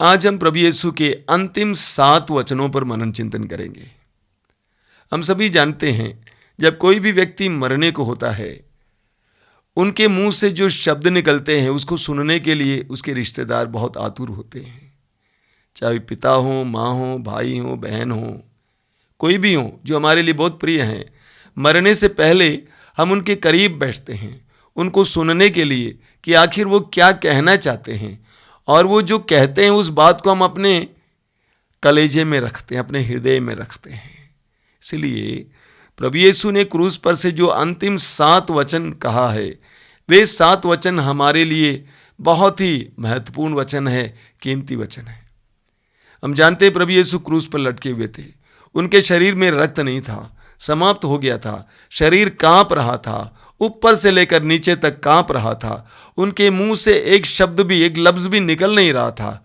आज हम प्रभु यीशु के अंतिम 7 वचनों पर मनन चिंतन करेंगे। हम सभी जानते हैं जब कोई भी व्यक्ति मरने को होता है, उनके मुंह से जो शब्द निकलते हैं उसको सुनने के लिए उसके रिश्तेदार बहुत आतुर होते हैं। चाहे पिता हो, माँ हो, भाई हो, बहन हो, कोई भी हो जो हमारे लिए बहुत प्रिय हैं, मरने से पहले हम उनके करीब बैठते हैं उनको सुनने के लिए कि आखिर वो क्या कहना चाहते हैं, और वो जो कहते हैं उस बात को हम अपने कलेजे में रखते हैं, अपने हृदय में रखते हैं। इसलिए प्रभु यीशु ने क्रूस पर से जो अंतिम 7 वचन कहा है, वे 7 वचन हमारे लिए बहुत ही महत्वपूर्ण वचन है, कीमती वचन है। हम जानते हैं प्रभु यीशु क्रूस पर लटके हुए थे, उनके शरीर में रक्त नहीं था, समाप्त हो गया था, शरीर कांप रहा था, ऊपर से लेकर नीचे तक कांप रहा था, उनके मुंह से एक शब्द भी, एक लफ्ज भी निकल नहीं रहा था।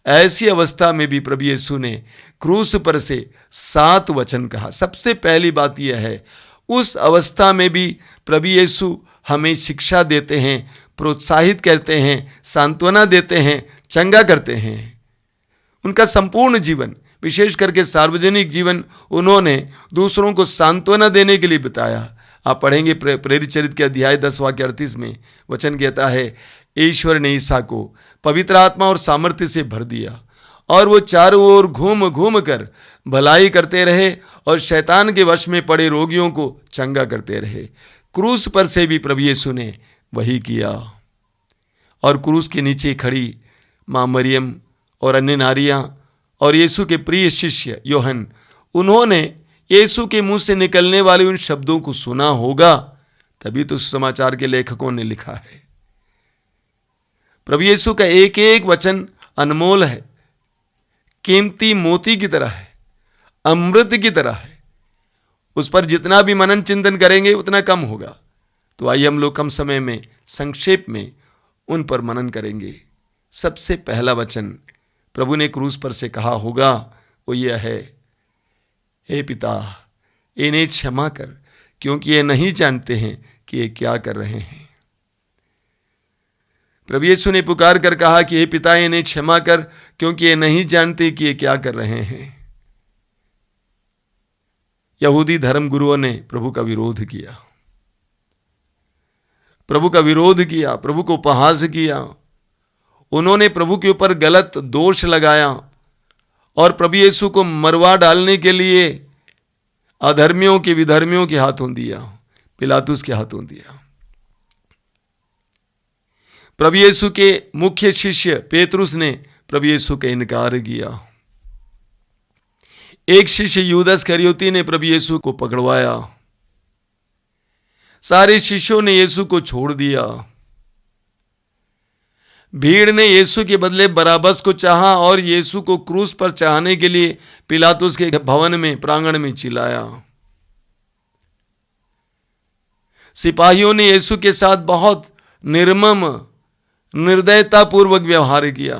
ऐसी अवस्था में भी प्रभु यीशु ने क्रूस पर से 7 वचन कहा। सबसे पहली बात यह है, उस अवस्था में भी प्रभु यीशु हमें शिक्षा देते हैं, प्रोत्साहित करते हैं, सांत्वना देते हैं, चंगा करते हैं। उनका संपूर्ण जीवन, विशेष करके सार्वजनिक जीवन, उन्होंने दूसरों को सांत्वना देने के लिए बताया। आप पढ़ेंगे प्रेरित चरित्र के अध्याय 10 वाक्य 38 में वचन कहता है, ईश्वर ने ईसा को पवित्र आत्मा और सामर्थ्य से भर दिया और वो चारों ओर घूम घूम कर भलाई करते रहे और शैतान के वश में पड़े रोगियों को चंगा करते रहे। क्रूस पर से भी प्रभु यीशु ने वही किया। और क्रूस के नीचे खड़ी माँ मरियम और अन्य नारियां और यीशु के प्रिय शिष्य योहन, उन्होंने यीशु के मुंह से निकलने वाले उन शब्दों को सुना होगा, तभी तो समाचार के लेखकों ने लिखा है। प्रभु यीशु का एक एक वचन अनमोल है, कीमती मोती की तरह है, अमृत की तरह है। उस पर जितना भी मनन चिंतन करेंगे उतना कम होगा। तो आइए हम लोग कम समय में संक्षेप में उन पर मनन करेंगे। सबसे पहला वचन प्रभु ने क्रूस पर से कहा होगा वो यह है, हे पिता इन्हें क्षमा कर, क्योंकि ये नहीं जानते हैं कि ये क्या कर रहे हैं। प्रभु यीशु ने पुकार कर कहा कि हे पिता इन्हें क्षमा कर, क्योंकि ये नहीं जानते कि ये क्या कर रहे हैं। यहूदी धर्म गुरुओं ने प्रभु का विरोध किया, प्रभु का विरोध किया, प्रभु को उपहास किया। उन्होंने प्रभु के ऊपर गलत दोष लगाया और प्रभु यीशु को मरवा डालने के लिए अधर्मियों के, विधर्मियों के हाथों दिया, पिलातुस के हाथों दिया। प्रभु यीशु के मुख्य शिष्य पेतरुस ने प्रभु यीशु का इनकार किया। एक शिष्य यूदास इस्करियोती ने प्रभु यीशु को पकड़वाया। सारे शिष्यों ने यीशु को छोड़ दिया। भीड़ ने यीशु के बदले बराबस को चाहा और यीशु को क्रूस पर चढ़ाने के लिए पिलातुस के भवन में, प्रांगण में चिल्लाया। सिपाहियों ने यीशु के साथ बहुत निर्मम, निर्दयतापूर्वक व्यवहार किया,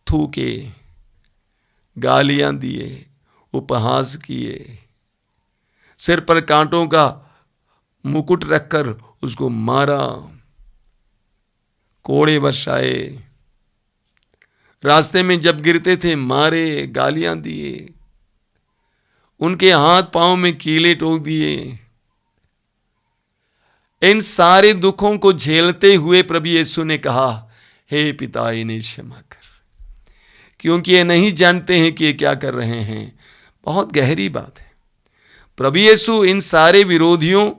थूके, गालियां दिए, उपहास किए, सिर पर कांटों का मुकुट रखकर उसको मारा, कोड़े बरसाए, रास्ते में जब गिरते थे मारे, गालियां दिए, उनके हाथ पांव में कीले ठोक दिए। इन सारे दुखों को झेलते हुए प्रभु यीशु ने कहा, हे पिता इन्हें क्षमा कर, क्योंकि ये नहीं जानते हैं कि ये क्या कर रहे हैं। बहुत गहरी बात है। प्रभु यीशु इन सारे विरोधियों,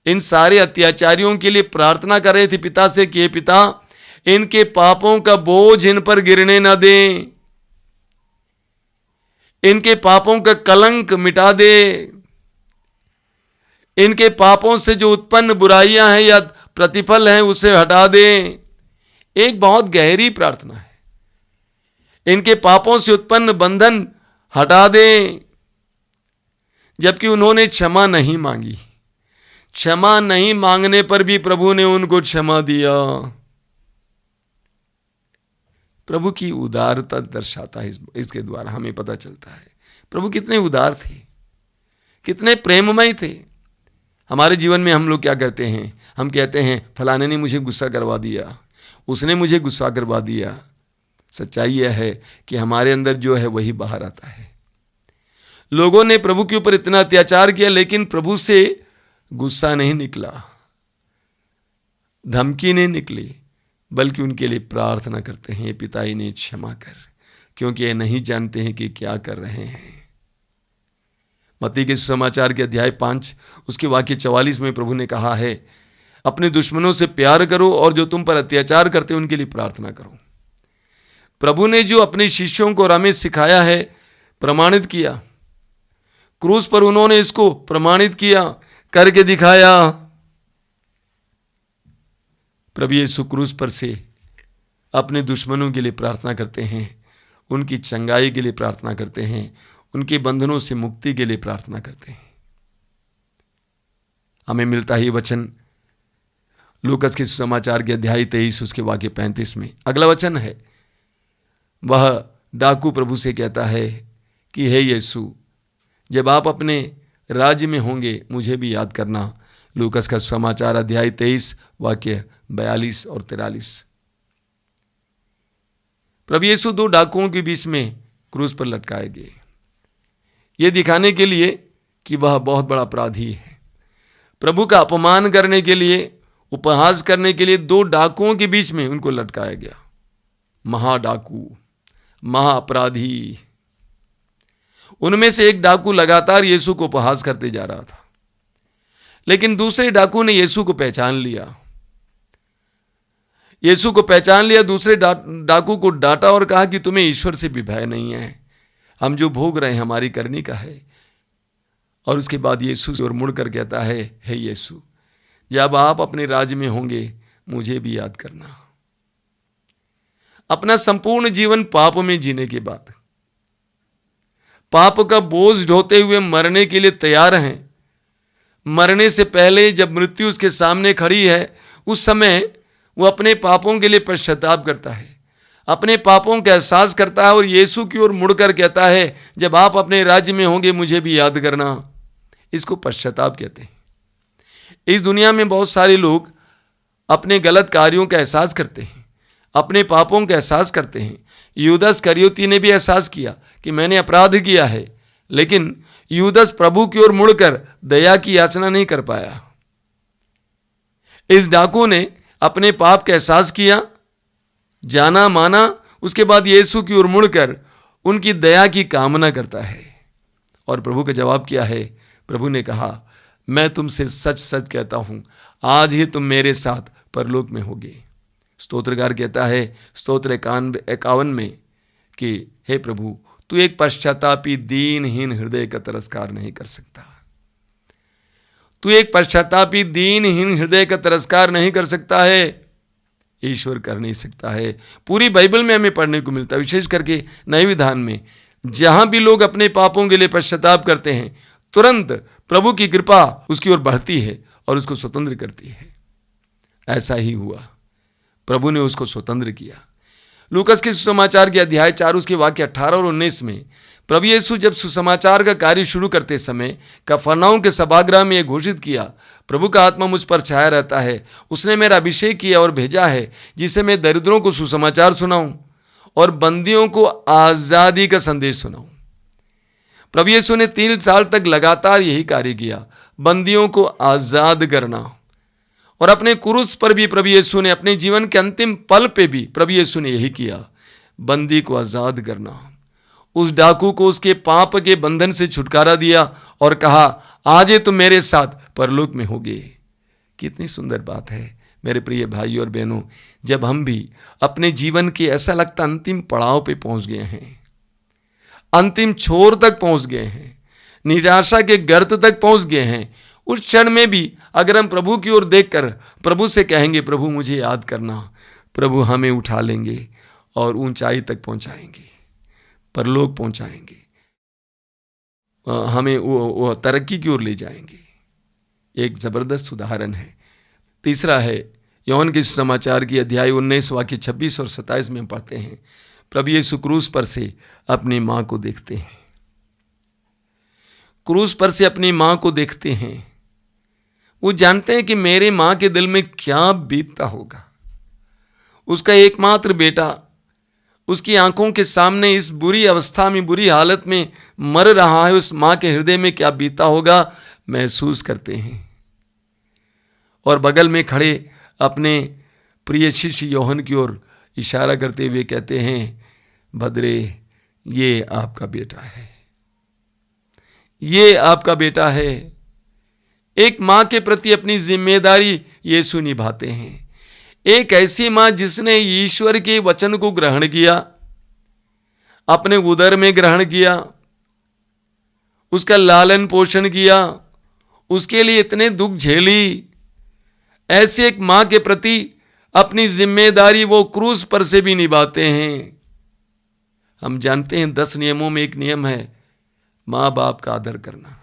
इन सारे अत्याचारियों के लिए प्रार्थना कर रहे थे पिता से कि हे पिता इनके पापों का बोझ इन पर गिरने न दें, इनके पापों का कलंक मिटा दे, इनके पापों से जो उत्पन्न बुराइयां हैं या प्रतिफल हैं उसे हटा दें। एक बहुत गहरी प्रार्थना है। इनके पापों से उत्पन्न बंधन हटा दें। जबकि उन्होंने क्षमा नहीं मांगी, क्षमा नहीं मांगने पर भी प्रभु ने उनको क्षमा दिया। प्रभु की उदारता दर्शाता है, इसके द्वारा हमें पता चलता है प्रभु कितने उदार थे, कितने प्रेममय थे। हमारे जीवन में हम लोग क्या करते हैं, हम कहते हैं फलाने ने मुझे गुस्सा करवा दिया, उसने मुझे गुस्सा करवा दिया, सच्चाई यह है कि हमारे अंदर जो है वही बाहर आता है। लोगों ने प्रभु के ऊपर इतना अत्याचार किया, लेकिन प्रभु से गुस्सा नहीं निकला, धमकी नहीं निकली, बल्कि उनके लिए प्रार्थना करते हैं, पिता इन्हें क्षमा कर, क्योंकि ये नहीं जानते हैं कि क्या कर रहे हैं। मत्ती के सुसमाचार के अध्याय 5 उसके वाक्य 44 में प्रभु ने कहा है, अपने दुश्मनों से प्यार करो और जो तुम पर अत्याचार करते हैं उनके लिए प्रार्थना करो। प्रभु ने जो अपने शिष्यों को और हमें सिखाया है, प्रमाणित किया, क्रूस पर उन्होंने इसको प्रमाणित किया, करके दिखाया। प्रभु यीशु क्रूस पर से अपने दुश्मनों के लिए प्रार्थना करते हैं, उनकी चंगाई के लिए प्रार्थना करते हैं, उनके बंधनों से मुक्ति के लिए प्रार्थना करते हैं। हमें मिलता है ये वचन लूकस के सुसमाचार के अध्याय 23 उसके वाक्य 35 में। अगला वचन है, वह डाकू प्रभु से कहता है कि हे यीशु, जब आप अपने राज्य में होंगे मुझे भी याद करना। लूकस का सुसमाचार अध्याय 23 वाक्य 42 और 43। प्रभु यीशु 2 डाकुओं के बीच में क्रूस पर लटकाए गए, ये दिखाने के लिए कि वह बहुत बड़ा अपराधी है। प्रभु का अपमान करने के लिए, उपहास करने के लिए 2 डाकुओं के बीच में उनको लटकाया गया। महाडाकू, महाअपराधी। उनमें से एक डाकू लगातार यीशु को उपहास करते जा रहा था, लेकिन दूसरे डाकू ने यीशु को पहचान लिया। यीशु को पहचान लिया, दूसरे डाकू को डांटा और कहा कि तुम्हें ईश्वर से भी भय नहीं है, हम जो भोग रहे हैं हमारी करनी का है। और उसके बाद यीशु और मुड़कर कहता है, हे यीशु, जब आप अपने राज्य में होंगे मुझे भी याद करना। अपना संपूर्ण जीवन पाप में जीने के बाद, पाप का बोझ ढोते हुए मरने के लिए तैयार हैं। मरने से पहले जब मृत्यु उसके सामने खड़ी है, उस समय वो अपने पापों के लिए पश्चाताप करता है, अपने पापों का एहसास करता है और यीशु की ओर मुड़कर कहता है, जब आप अपने राज्य में होंगे मुझे भी याद करना। इसको पश्चाताप कहते हैं। इस दुनिया में बहुत सारे लोग अपने गलत कार्यों का एहसास करते हैं, अपने पापों का एहसास करते हैं। यूदास इस्करियोती ने भी एहसास किया कि मैंने अपराध किया है, लेकिन यूदास प्रभु की ओर मुड़कर दया की याचना नहीं कर पाया। इस डाकू ने अपने पाप का एहसास किया, जाना माना, उसके बाद यीशु की ओर मुड़कर उनकी दया की कामना करता है। और प्रभु का जवाब क्या है? प्रभु ने कहा, मैं तुमसे सच सच कहता हूं, आज ही तुम मेरे साथ परलोक में होगे। स्तोत्रकार कहता है स्तोत्र 51 में कि हे प्रभु, तू एक पश्चातापी दीनहीन हृदय का तिरस्कार नहीं कर सकता। तू एक पश्चातापी दीनहीन हृदय का तिरस्कार नहीं कर सकता है। ईश्वर कर नहीं सकता है। पूरी बाइबल में हमें पढ़ने को मिलता है, विशेष करके नए विधान में, जहां भी लोग अपने पापों के लिए पश्चाताप करते हैं, तुरंत प्रभु की कृपा उसकी ओर बढ़ती है और उसको स्वतंत्र करती है। ऐसा ही हुआ, प्रभु ने उसको स्वतंत्र किया। लूकस के सुसमाचार के अध्याय 4 उसके वाक्य 18 और 19 में प्रभु यीशु जब सुसमाचार का कार्य शुरू करते समय कफरनहूम के सभागृह में यह घोषित किया, प्रभु का आत्मा मुझ पर छाया रहता है, उसने मेरा अभिषेक किया और भेजा है, जिससे मैं दरिद्रों को सुसमाचार सुनाऊं और बंदियों को आजादी का संदेश सुनाऊं। प्रभु यीशु ने 3 साल तक लगातार यही कार्य किया, बंदियों को आजाद करना। और अपने क्रूस पर भी प्रभु यीशु ने, अपने जीवन के अंतिम पल पे भी प्रभु यीशु ने यही किया, बंदी को आजाद करना। उस डाकू को उसके पाप के बंधन से छुटकारा दिया और कहा, आज तुम मेरे साथ परलोक में होगे। कितनी सुंदर बात है मेरे प्रिय भाई और बहनों, जब हम भी अपने जीवन के ऐसा लगता अंतिम पड़ाव पे पहुंच गए हैं, अंतिम छोर तक पहुंच गए हैं, निराशा के गर्त तक पहुंच गए हैं, उस क्षण में भी अगर हम प्रभु की ओर देखकर प्रभु से कहेंगे, प्रभु मुझे याद करना, प्रभु हमें उठा लेंगे और ऊंचाई तक पहुंचाएंगे, परलोक पहुंचाएंगे, हमें वो तरक्की की ओर ले जाएंगे। एक जबरदस्त उदाहरण है। तीसरा है यूहन्ना के सुसमाचार की अध्याय 19 वाक्य 26 और 27 में पढ़ते हैं, प्रभु यीशु क्रूस पर से अपनी मां को देखते हैं, क्रूस पर से अपनी मां को देखते हैं। वो जानते हैं कि मेरे मां के दिल में क्या बीतता होगा। उसका एकमात्र बेटा उसकी आंखों के सामने इस बुरी अवस्था में, बुरी हालत में मर रहा है, उस मां के हृदय में क्या बीता होगा महसूस करते हैं। और बगल में खड़े अपने प्रिय शिष्य यूहन्ना की ओर इशारा करते हुए कहते हैं, भद्रे ये आपका बेटा है, ये आपका बेटा है। एक मां के प्रति अपनी जिम्मेदारी यीशु निभाते हैं। एक ऐसी मां जिसने ईश्वर के वचन को ग्रहण किया, अपने उदर में ग्रहण किया, उसका लालन पोषण किया, उसके लिए इतने दुख झेली, ऐसे एक मां के प्रति अपनी जिम्मेदारी वो क्रूस पर से भी निभाते हैं। हम जानते हैं 10 नियमों में एक नियम है, मां बाप का आदर करना।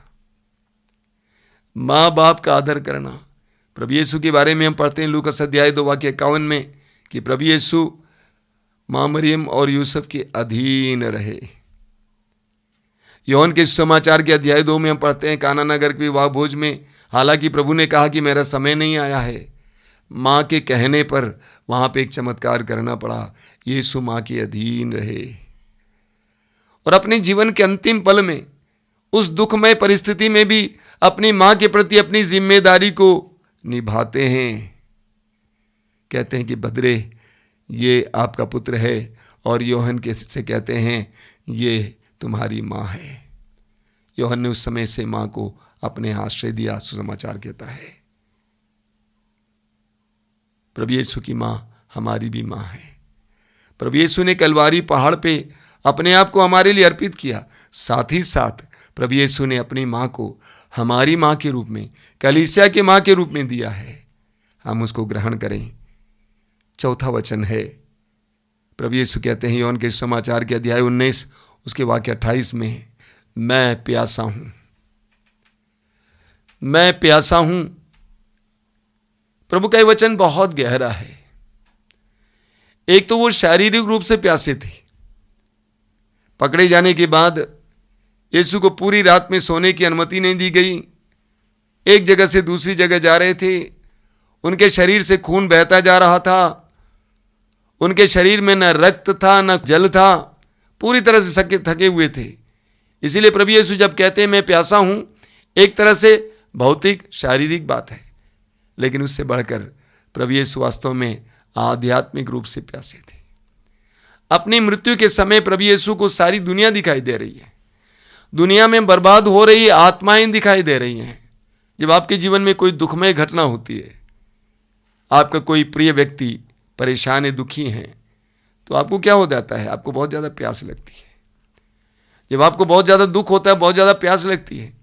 मां बाप का आदर करना। प्रभु यीशु के बारे में हम पढ़ते हैं लूका अध्याय 2 वाक्य 51 में कि प्रभु यीशु मां मरियम और यूसुफ के अधीन रहे। यूहन्ना के समाचार के अध्याय 2 में हम पढ़ते हैं काना नगर के विवाह भोज में, हालांकि प्रभु ने कहा कि मेरा समय नहीं आया है, मां के कहने पर वहां पे एक चमत्कार करना पड़ा। यीशु मां के अधीन रहे और अपने जीवन के अंतिम पल में, उस दुखमय परिस्थिति में भी अपनी मां के प्रति अपनी जिम्मेदारी को निभाते हैं। कहते हैं कि भद्रे ये आपका पुत्र है, और यूहन्ना से कहते हैं ये तुम्हारी मां है। यूहन्ना ने उस समय से मां को अपने आश्रय दिया। सुसमाचार कहता है प्रभु यीशु की मां हमारी भी मां है। प्रभु यीशु ने कलवारी पहाड़ पे अपने आप को हमारे लिए अर्पित किया। साथ ही साथ प्रभु यीशु ने अपनी मां को हमारी मां के रूप में, कलीसिया के मां के रूप में दिया है। हम उसको ग्रहण करें। चौथा वचन है, प्रभु यीशु कहते हैं यूहन्ना के समाचार के अध्याय 19 उसके वाक्य 28 में, मैं प्यासा हूं, मैं प्यासा हूं। प्रभु का ये वचन बहुत गहरा है। एक तो वो शारीरिक रूप से प्यासे थे। पकड़े जाने के बाद यीशु को पूरी रात में सोने की अनुमति नहीं दी गई। एक जगह से दूसरी जगह जा रहे थे, उनके शरीर से खून बहता जा रहा था, उनके शरीर में न रक्त था न जल था, पूरी तरह से थके हुए थे। इसीलिए प्रभु यीशु जब कहते हैं मैं प्यासा हूं, एक तरह से भौतिक शारीरिक बात है, लेकिन उससे बढ़कर प्रभु यीशु वास्तव में आध्यात्मिक रूप से प्यासे थे। अपनी मृत्यु के समय प्रभु यीशु को सारी दुनिया दिखाई दे रही है। दुनिया में बर्बाद हो रही आत्माएं दिखाई दे रही हैं। जब आपके जीवन में कोई दुखमय घटना होती है, आपका कोई प्रिय व्यक्ति परेशान है, दुखी है, तो आपको क्या हो जाता है? आपको बहुत ज़्यादा प्यास लगती है। जब आपको बहुत ज़्यादा दुख होता है, बहुत ज़्यादा प्यास लगती है।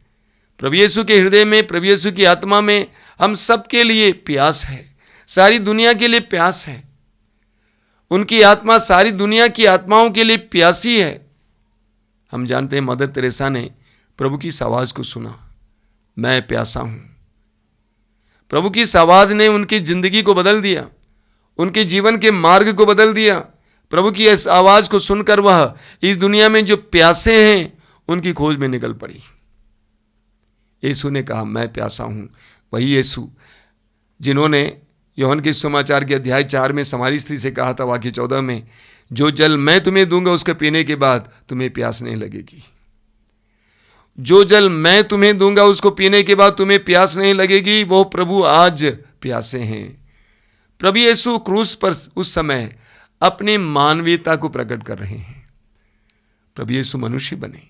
प्रभु यीशु के हृदय में, प्रभु यीशु की आत्मा में हम सबके लिए प्यास है, सारी दुनिया के लिए प्यास है। उनकी आत्मा सारी दुनिया की आत्माओं के लिए प्यासी है। हम जानते हैं मदर तेरेसा ने प्रभु की इस आवाज को सुना, मैं प्यासा हूं। प्रभु की इस आवाज ने उनकी जिंदगी को बदल दिया, उनके जीवन के मार्ग को बदल दिया। प्रभु की इस आवाज को सुनकर वह इस दुनिया में जो प्यासे हैं उनकी खोज में निकल पड़ी। यीशु ने कहा मैं प्यासा हूं। वही यीशु जिन्होंने यूहन्ना के समाचार के अध्याय 4 में समारी स्त्री से कहा था वाक्य 14 में, जो जल मैं तुम्हें दूंगा उसके पीने के बाद तुम्हें प्यास नहीं लगेगी। जो जल मैं तुम्हें दूंगा उसको पीने के बाद तुम्हें प्यास नहीं लगेगी। वो प्रभु आज प्यासे हैं। प्रभु यीशु क्रूस पर उस समय अपनी मानवीयता को प्रकट कर रहे हैं। प्रभु यीशु मनुष्य बने,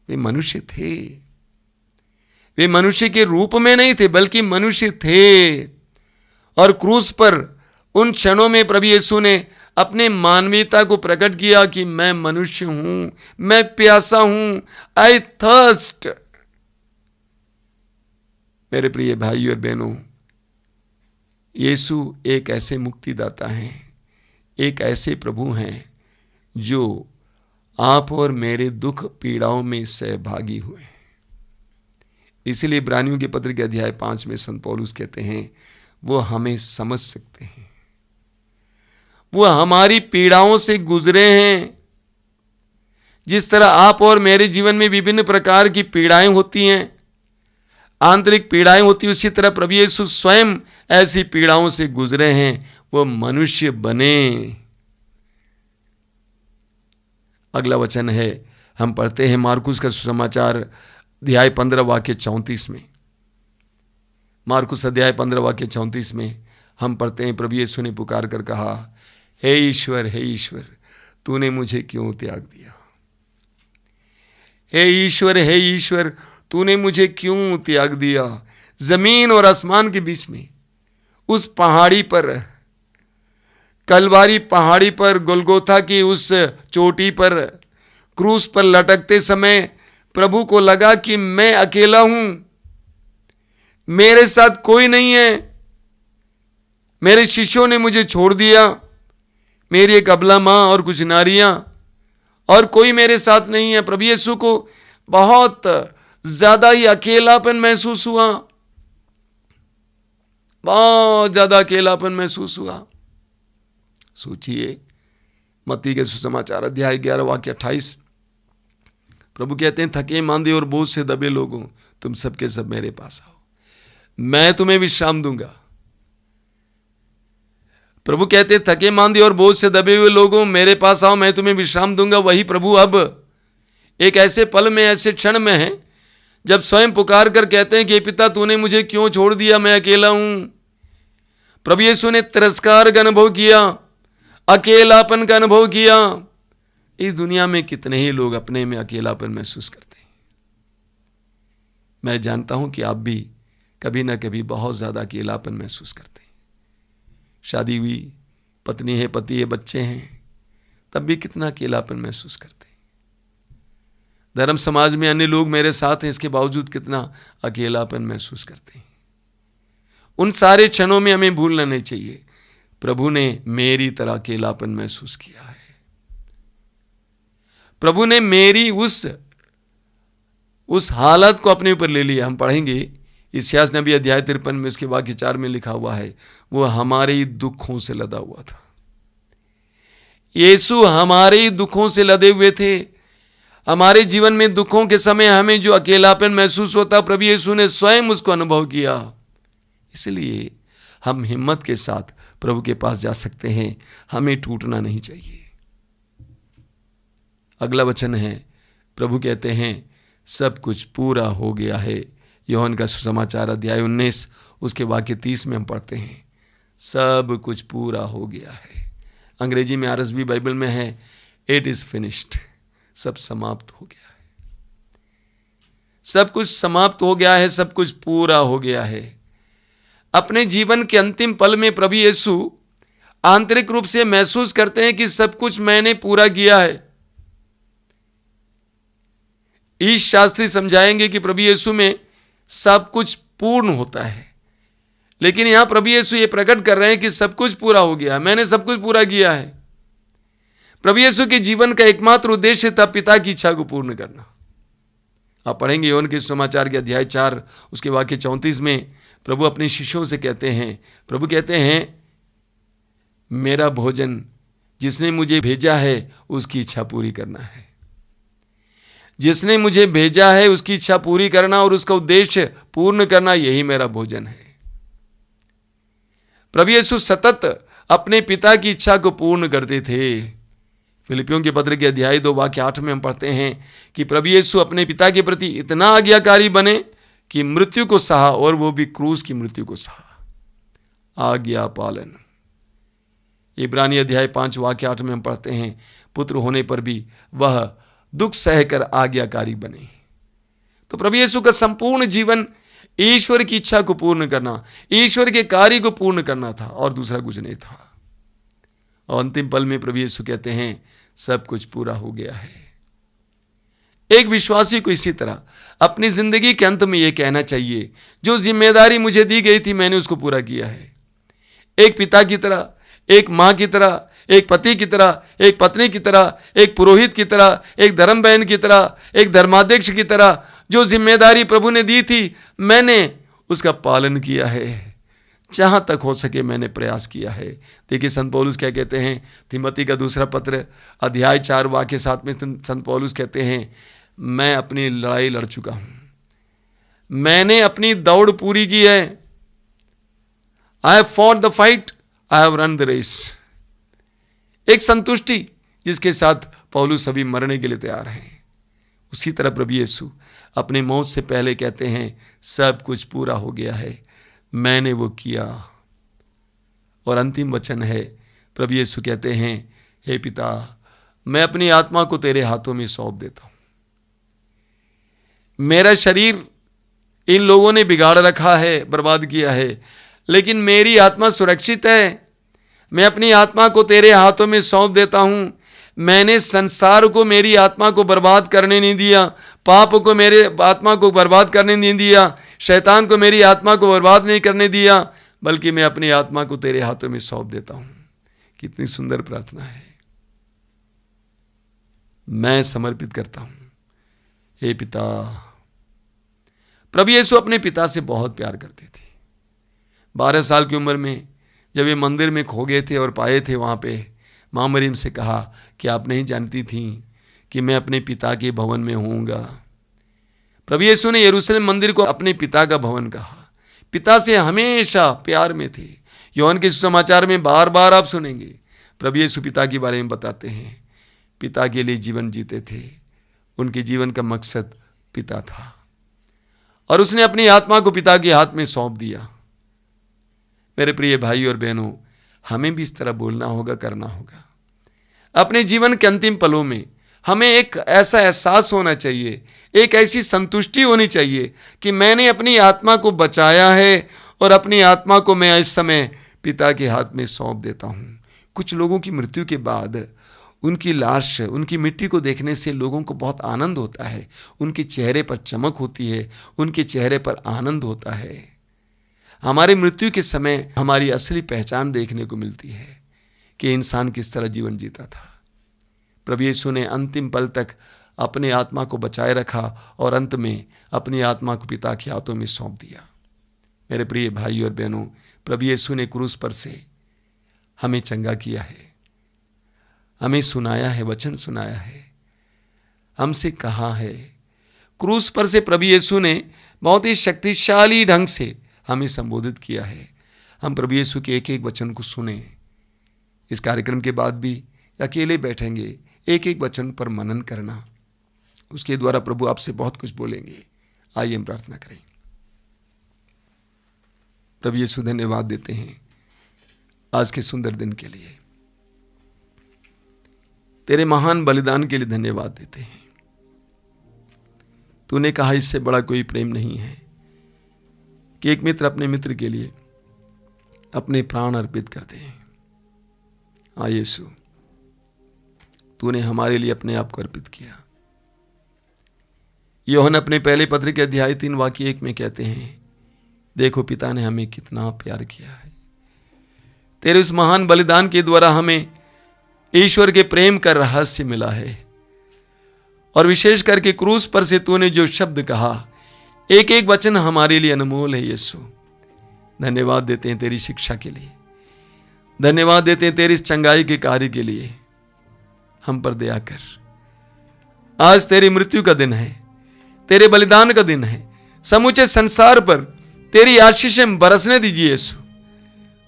वे मनुष्य थे। वे मनुष्य के रूप में नहीं थे बल्कि मनुष्य थे। और क्रूस पर उन क्षणों में प्रभु यीशु ने अपने मानवीयता को प्रकट किया कि मैं मनुष्य हूं, मैं प्यासा हूं, आई थर्स्ट। मेरे प्रिय भाई और बहनों, यीशु एक ऐसे मुक्तिदाता हैं, एक ऐसे प्रभु हैं जो आप और मेरे दुख पीड़ाओं में सहभागी हुए। इसलिए इब्रानियों के पत्र के अध्याय 5 में संत पौलुस कहते हैं वो हमें समझ सकते हैं, वो हमारी पीड़ाओं से गुजरे हैं। जिस तरह आप और मेरे जीवन में विभिन्न प्रकार की पीड़ाएं होती हैं, आंतरिक पीड़ाएं होती हैं, उसी तरह प्रभु यीशु स्वयं ऐसी पीड़ाओं से गुजरे हैं। वो मनुष्य बने। अगला वचन है, हम पढ़ते हैं मार्कुस का सुसमाचार अध्याय 15 वाक्य 34 में। मार्कुस अध्याय 15 वाक्य 34 में हम पढ़ते हैं, प्रभु यीशु ने पुकार कर कहा, हे ईश्वर, तूने मुझे क्यों त्याग दिया? हे ईश्वर, तूने मुझे क्यों त्याग दिया? जमीन और आसमान के बीच में, उस पहाड़ी पर, कलवारी पहाड़ी पर, गोलगोथा की उस चोटी पर, क्रूस पर लटकते समय प्रभु को लगा कि मैं अकेला हूं, मेरे साथ कोई नहीं है, मेरे शिष्यों ने मुझे छोड़ दिया, मेरी एक अबला मां और कुछ नारियां, और कोई मेरे साथ नहीं है। प्रभु यीशु को बहुत ज्यादा ही अकेलापन महसूस हुआ, बहुत ज्यादा अकेलापन महसूस हुआ। सोचिए, मत्ती के सुसमाचार अध्याय 11 वाक्य 28, प्रभु कहते हैं, थके मांदे और बोझ से दबे लोगों, तुम सबके सब मेरे पास आओ, मैं तुम्हें विश्राम दूंगा। प्रभु कहते हैं, थके मांदे और बोझ से दबे हुए लोगों, मेरे पास आओ, मैं तुम्हें विश्राम दूंगा। वही प्रभु अब एक ऐसे पल में, ऐसे क्षण में है जब स्वयं पुकार कर कहते हैं कि पिता, तूने मुझे क्यों छोड़ दिया, मैं अकेला हूं। प्रभु यीशु ने तिरस्कार का अनुभव किया, अकेलापन का अनुभव किया। इस दुनिया में कितने ही लोग अपने में अकेलापन महसूस करते हैं। मैं जानता हूं कि आप भी कभी ना कभी बहुत ज्यादा अकेलापन महसूस करते हैं। शादी हुई, पत्नी है, पति है, बच्चे हैं, तब भी कितना अकेलापन महसूस करते हैं। धर्म समाज में अन्य लोग मेरे साथ हैं, इसके बावजूद कितना अकेलापन महसूस करते हैं। उन सारे क्षणों में हमें भूलना नहीं चाहिए, प्रभु ने मेरी तरह अकेलापन महसूस किया है। प्रभु ने मेरी उस हालत को अपने ऊपर ले लिया। हम पढ़ेंगे इस्यास नबी अध्याय 53 में, उसके वाक्य 4 में लिखा हुआ है, वो हमारे ही दुखों से लदा हुआ था। यीशु हमारे ही दुखों से लदे हुए थे। हमारे जीवन में दुखों के समय हमें जो अकेलापन महसूस होता, प्रभु यीशु ने स्वयं उसको अनुभव किया। इसलिए हम हिम्मत के साथ प्रभु के पास जा सकते हैं, हमें टूटना नहीं चाहिए। अगला वचन है, प्रभु कहते हैं, सब कुछ पूरा हो गया है। यूहन्ना का सुसमाचार अध्याय 19 उसके वाक्य 30 में हम पढ़ते हैं, सब कुछ पूरा हो गया है। अंग्रेजी में RSV बाइबल में है, इट इज फिनिश्ड, सब समाप्त हो गया है। सब कुछ समाप्त हो गया है, सब कुछ पूरा हो गया है। अपने जीवन के अंतिम पल में प्रभु यीशु आंतरिक रूप से महसूस करते हैं कि सब कुछ मैंने पूरा किया है। ईश शास्त्री समझाएंगे कि प्रभु यीशु में सब कुछ पूर्ण होता है, लेकिन यहां प्रभु यीशु ये प्रकट कर रहे हैं कि सब कुछ पूरा हो गया है, मैंने सब कुछ पूरा किया है। प्रभु यीशु के जीवन का एकमात्र उद्देश्य था पिता की इच्छा को पूर्ण करना। आप पढ़ेंगे यूहन्ना के सुसमाचार के अध्याय 4 उसके वाक्य 34 में प्रभु अपने शिष्यों से कहते हैं, प्रभु कहते हैं, मेरा भोजन जिसने मुझे भेजा है उसकी इच्छा पूरी करना है। जिसने मुझे भेजा है उसकी इच्छा पूरी करना और उसका उद्देश्य पूर्ण करना, यही मेरा भोजन है। प्रभु यीशु सतत अपने पिता की इच्छा को पूर्ण करते थे। फिलिपियों के पत्र के अध्याय 2 वाक्य 8 में हम पढ़ते हैं कि प्रभु यीशु अपने पिता के प्रति इतना आज्ञाकारी बने कि मृत्यु को सहा, और वो भी क्रूस की मृत्यु को सहा। आज्ञा पालन। इब्रानी अध्याय 5 वाक्य 8 में हम पढ़ते हैं, पुत्र होने पर भी वह दुख सहकर आज्ञाकारी बने। तो प्रभु यीशु का संपूर्ण जीवन ईश्वर की इच्छा को पूर्ण करना, ईश्वर के कार्य को पूर्ण करना था, और दूसरा कुछ नहीं था। और अंतिम पल में प्रभु यीशु कहते हैं, सब कुछ पूरा हो गया है। एक विश्वासी को इसी तरह अपनी जिंदगी के अंत में यह कहना चाहिए, जो जिम्मेदारी मुझे दी गई थी मैंने उसको पूरा किया है। एक पिता की तरह, एक मां की तरह, एक पति की तरह, एक पत्नी की तरह, एक पुरोहित की तरह, एक धर्म बहन की तरह, एक धर्माध्यक्ष की तरह, जो जिम्मेदारी प्रभु ने दी थी मैंने उसका पालन किया है। जहां तक हो सके मैंने प्रयास किया है। देखिए संत पौलुस क्या कहते हैं, तिमोथी का दूसरा पत्र अध्याय 4 वाक्य 7 में संत पौलुस कहते हैं, मैं अपनी लड़ाई लड़ चुका हूं, मैंने अपनी दौड़ पूरी की है। I have fought the fight, I have run the race. एक संतुष्टि जिसके साथ पौलुस अभी मरने के लिए तैयार हैं। उसी तरह प्रभु यीशु अपने मौत से पहले कहते हैं सब कुछ पूरा हो गया है, मैंने वो किया। और अंतिम वचन है, प्रभु यीशु कहते हैं हे पिता, मैं अपनी आत्मा को तेरे हाथों में सौंप देता हूं। मेरा शरीर इन लोगों ने बिगाड़ रखा है, बर्बाद किया है, लेकिन मेरी आत्मा सुरक्षित है। मैं अपनी आत्मा को तेरे हाथों में सौंप देता हूं। मैंने संसार को मेरी आत्मा को बर्बाद करने नहीं दिया, पाप को मेरे आत्मा को बर्बाद करने नहीं दिया, शैतान को मेरी आत्मा को बर्बाद नहीं करने दिया, बल्कि मैं अपनी आत्मा को तेरे हाथों में सौंप देता हूं। कितनी सुंदर प्रार्थना है। मैं समर्पित करता हूं हे पिता। प्रभु यीशु अपने पिता से बहुत प्यार करते थे। 12 साल की उम्र में जब ये मंदिर में खो गए थे और पाए थे, वहाँ पे माँ मरियम से कहा कि आप नहीं जानती थी कि मैं अपने पिता के भवन में होऊंगा। प्रभु यीशु ने यरूशलेम मंदिर को अपने पिता का भवन कहा। पिता से हमेशा प्यार में थे। योहन के सुसमाचार में बार बार आप सुनेंगे प्रभु यीशु पिता के बारे में बताते हैं। पिता के लिए जीवन जीते थे, उनके जीवन का मकसद पिता था, और उसने अपनी आत्मा को पिता के हाथ में सौंप दिया। मेरे प्रिय भाई और बहनों, हमें भी इस तरह बोलना होगा, करना होगा। अपने जीवन के अंतिम पलों में हमें एक ऐसा एहसास होना चाहिए, एक ऐसी संतुष्टि होनी चाहिए कि मैंने अपनी आत्मा को बचाया है और अपनी आत्मा को मैं इस समय पिता के हाथ में सौंप देता हूँ। कुछ लोगों की मृत्यु के बाद उनकी लाश, उनकी मिट्टी को देखने से लोगों को बहुत आनंद होता है, उनके चेहरे पर चमक होती है, उनके चेहरे पर आनंद होता है। हमारी मृत्यु के समय हमारी असली पहचान देखने को मिलती है कि इंसान किस तरह जीवन जीता था। प्रभु यीशु ने अंतिम पल तक अपने आत्मा को बचाए रखा और अंत में अपनी आत्मा को पिता के हाथों में सौंप दिया। मेरे प्रिय भाई और बहनों, प्रभु यीशु ने क्रूस पर से हमें चंगा किया है, हमें सुनाया है, वचन सुनाया है, हमसे कहा है। क्रूस पर से प्रभु यीशु ने बहुत ही शक्तिशाली ढंग से हमें संबोधित किया है। हम प्रभु यीशु के एक एक वचन को सुने। इस कार्यक्रम के बाद भी अकेले बैठेंगे, एक एक वचन पर मनन करना, उसके द्वारा प्रभु आपसे बहुत कुछ बोलेंगे। आइए हम प्रार्थना करें। प्रभु यीशु, धन्यवाद देते हैं आज के सुंदर दिन के लिए, तेरे महान बलिदान के लिए धन्यवाद देते हैं। तूने कहा इससे बड़ा कोई प्रेम नहीं है कि एक मित्र अपने मित्र के लिए अपने प्राण अर्पित कर दे। हाँ यीशु, तूने हमारे लिए अपने आप को अर्पित किया। यूहन्ना अपने पहले पत्र के अध्याय 3 वाक्य 1 में कहते हैं, देखो पिता ने हमें कितना प्यार किया है। तेरे उस महान बलिदान के द्वारा हमें ईश्वर के प्रेम का रहस्य मिला है। और विशेष करके क्रूस पर से तूने जो शब्द कहा, एक एक वचन हमारे लिए अनमोल है। यीशु, धन्यवाद देते हैं तेरी शिक्षा के लिए, धन्यवाद देते हैं तेरी इस चंगाई के कार्य के लिए। हम पर दया कर। आज तेरी मृत्यु का दिन है, तेरे बलिदान का दिन है। समूचे संसार पर तेरी आशीषें बरसने दीजिए यीशु,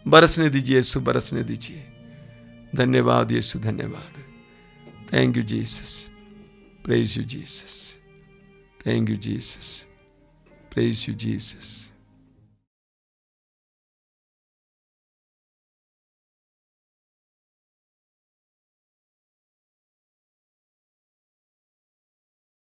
बरसने दीजिए यीशु, बरसने दीजिए। धन्यवाद यीशु, धन्यवाद। Thank you Jesus, praise you Jesus, thank you Jesus, praise you Jesus.